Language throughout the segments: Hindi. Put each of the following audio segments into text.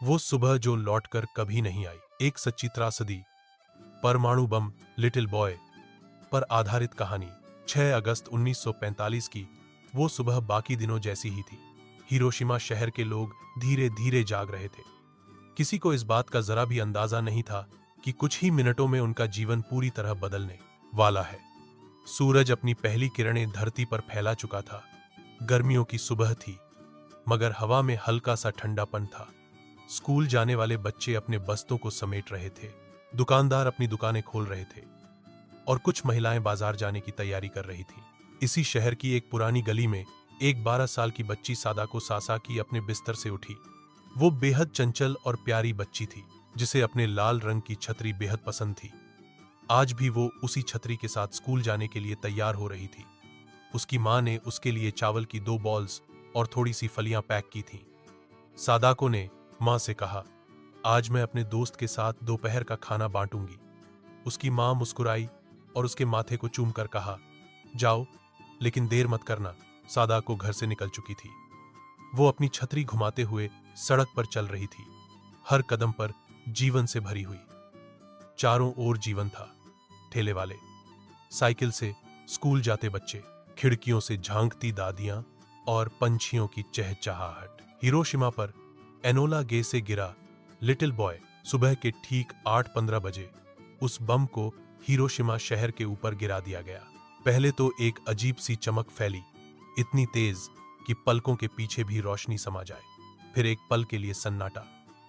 वो सुबह जो लौटकर कभी नहीं आई। एक सच्ची त्रासदी, परमाणु बम, लिटिल बॉय पर आधारित कहानी। 6 अगस्त 1945 की वो सुबह बाकी दिनों जैसी ही थी। हिरोशिमा शहर के लोग धीरे धीरे जाग रहे थे। किसी को इस बात का जरा भी अंदाजा नहीं था कि कुछ ही मिनटों में उनका जीवन पूरी तरह बदलने वाला है। सूरज अपनी पहली किरणें धरती पर फैला चुका था। गर्मियों की सुबह थी, मगर हवा में हल्का सा ठंडापन था। स्कूल जाने वाले बच्चे अपने बस्तों को समेट रहे थे, दुकानदार अपनी दुकानें खोल रहे थे और कुछ महिलाएं बाजार जाने की तैयारी कर रही थीं। इसी शहर की एक पुरानी गली में एक 12 साल की बच्ची सादाको सासाकी अपने बिस्तर से उठी। वो बेहद चंचल और प्यारी बच्ची थी, जिसे अपने लाल रंग की छतरी बेहद पसंद थी। आज भी वो उसी छतरी के साथ स्कूल जाने के लिए तैयार हो रही थी। उसकी मां ने उसके लिए चावल की 2 बॉल्स और थोड़ी सी फलियां पैक की थीं। सादाको ने मां से कहा, आज मैं अपने दोस्त के साथ दोपहर का खाना बांटूंगी। उसकी मां मुस्कुराई और उसके माथे को चूमकर कहा, जाओ, लेकिन देर मत करना। सादाको घर से निकल चुकी थी। वो अपनी छतरी घुमाते हुए सड़क पर चल रही थी, हर कदम पर जीवन से भरी हुई। चारों ओर जीवन था। ठेले वाले, साइकिल से स्कूल जाते बच्चे, खिड़कियों से झांकती दादियां और पंछियों की चहचहाहट। हिरोशिमा पर एनोला गे से गिरा लिटिल बॉय। सुबह के ठीक 8:15 बजे उस बम को हिरोशिमा शहर के ऊपर गिरा दिया गया। पहले तो एक अजीब सी चमक फैली, इतनी तेज कि पलकों के पीछे भी रोशनी समा जाए। फिर एक पल के लिए सन्नाटा,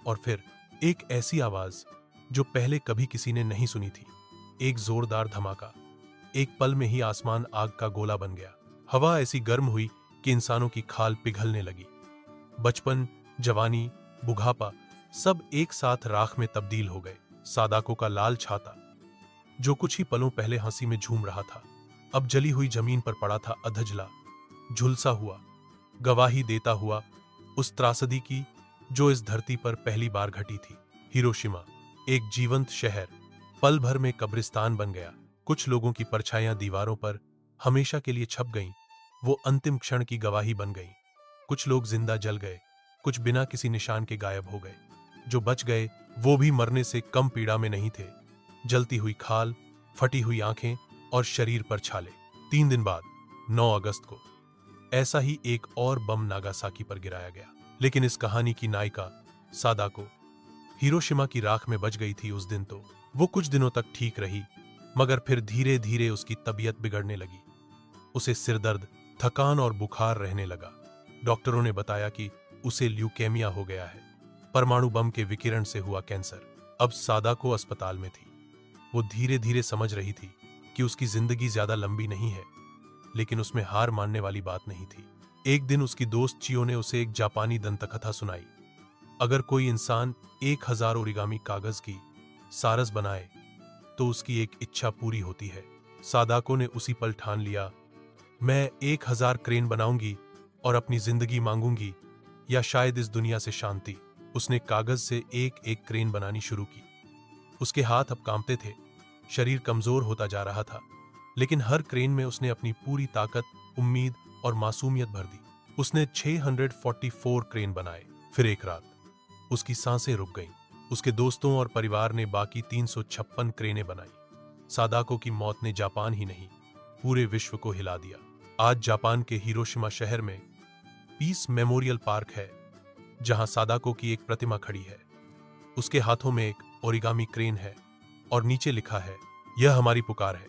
और फिर एक ऐसी आवाज जो पहले कभी किसी ने नहीं सुनी थी। एक जोरदार धमाका। एक पल में ही आसमान आग का गोला बन गया। हवा ऐसी गर्म हुई कि इंसानों की खाल पिघलने लगी। बचपन, जवानी, बुढ़ापा सब एक साथ राख में तब्दील हो गए। सादाको का लाल छाता, जो कुछ ही पलों पहले हंसी में झूम रहा था, अब जली हुई जमीन पर पड़ा था अधजला, झुलसा हुआ, गवाही देता हुआ उस त्रासदी की जो इस धरती पर पहली बार घटी थी। हिरोशिमा, एक जीवंत शहर, पल भर में कब्रिस्तान बन गया। कुछ लोगों की परछाइयां दीवारों पर हमेशा के लिए छप गईं, वो अंतिम क्षण की गवाही बन गईं। कुछ लोग जिंदा जल गए, कुछ बिना किसी निशान के गायब हो गए। जो बच गए वो भी मरने से कम पीड़ा में नहीं थे। जलती हुई खाल, फटी हुई आंखें और शरीर पर छाले। 3 दिन बाद 9 अगस्त को ऐसा ही एक और बम नागासाकी पर गिराया गया। लेकिन इस कहानी की नायिका सादाको हिरोशिमा की राख में बच गई थी। उस दिन तो वो कुछ दिनों तक ठीक रही, मगर फिर धीरे धीरे उसकी तबीयत बिगड़ने लगी। उसे सिरदर्द, थकान और बुखार रहने लगा। डॉक्टरों ने बताया कि उसे ल्यूकेमिया हो गया है, परमाणु बम के विकिरण से हुआ कैंसर। अब सादाको अस्पताल में थी। वो धीरे धीरे समझ रही थी कि उसकी जिंदगी ज्यादा लंबी नहीं है, लेकिन उसमें हार मानने वाली बात नहीं थी। एक दिन उसकी दोस्त चियो ने उसे एक जापानी दंतकथा सुनाई। अगर कोई इंसान 1000 ओरिगामी कागज की सारस बनाए तो उसकी एक इच्छा पूरी होती है। सादाको ने उसी पल ठान लिया, मैं 1000 क्रेन बनाऊंगी और अपनी जिंदगी मांगूंगी, या शायद इस दुनिया से शांति। उसने कागज से एक एक क्रेन बनानी शुरू की। उसके हाथ अब कांपते थे, शरीर कमजोर होता जा रहा था, लेकिन हर क्रेन में उसने अपनी पूरी ताकत, उम्मीद और मासूमियत भर दी। उसने 644 क्रेन बनाए। फिर एक रात उसकी सांसें रुक गईं। उसके दोस्तों और परिवार ने बाकी 356 क्रेनें बनाई। सादाको की मौत ने जापान ही नहीं, पूरे विश्व को हिला दिया। आज जापान के हिरोशिमा शहर में पीस मेमोरियल पार्क है, जहां सादाको की एक प्रतिमा खड़ी है। उसके हाथों में एक ओरिगामी क्रेन है और नीचे लिखा है, यह हमारी पुकार है,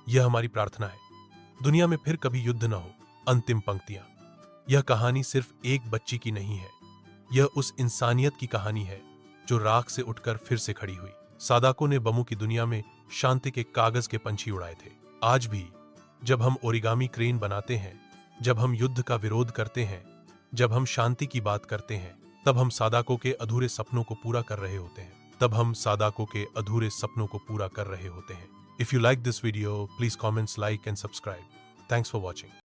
यह हमारी प्रार्थना है, दुनिया में फिर कभी युद्ध न हो। अंतिम पंक्तियां। यह कहानी सिर्फ एक बच्ची की नहीं है, यह उस इंसानियत की कहानी है जो राख से उठकर फिर से खड़ी हुई। सादाको ने बमों की दुनिया में शांति के कागज के पंछी उड़ाए थे। आज भी जब हम ओरिगामी क्रेन बनाते हैं, जब हम युद्ध का विरोध करते हैं, जब हम शांति की बात करते हैं, तब हम सादाको के अधूरे सपनों को पूरा कर रहे होते हैं। If you like this video, please comments, like and subscribe. Thanks for watching.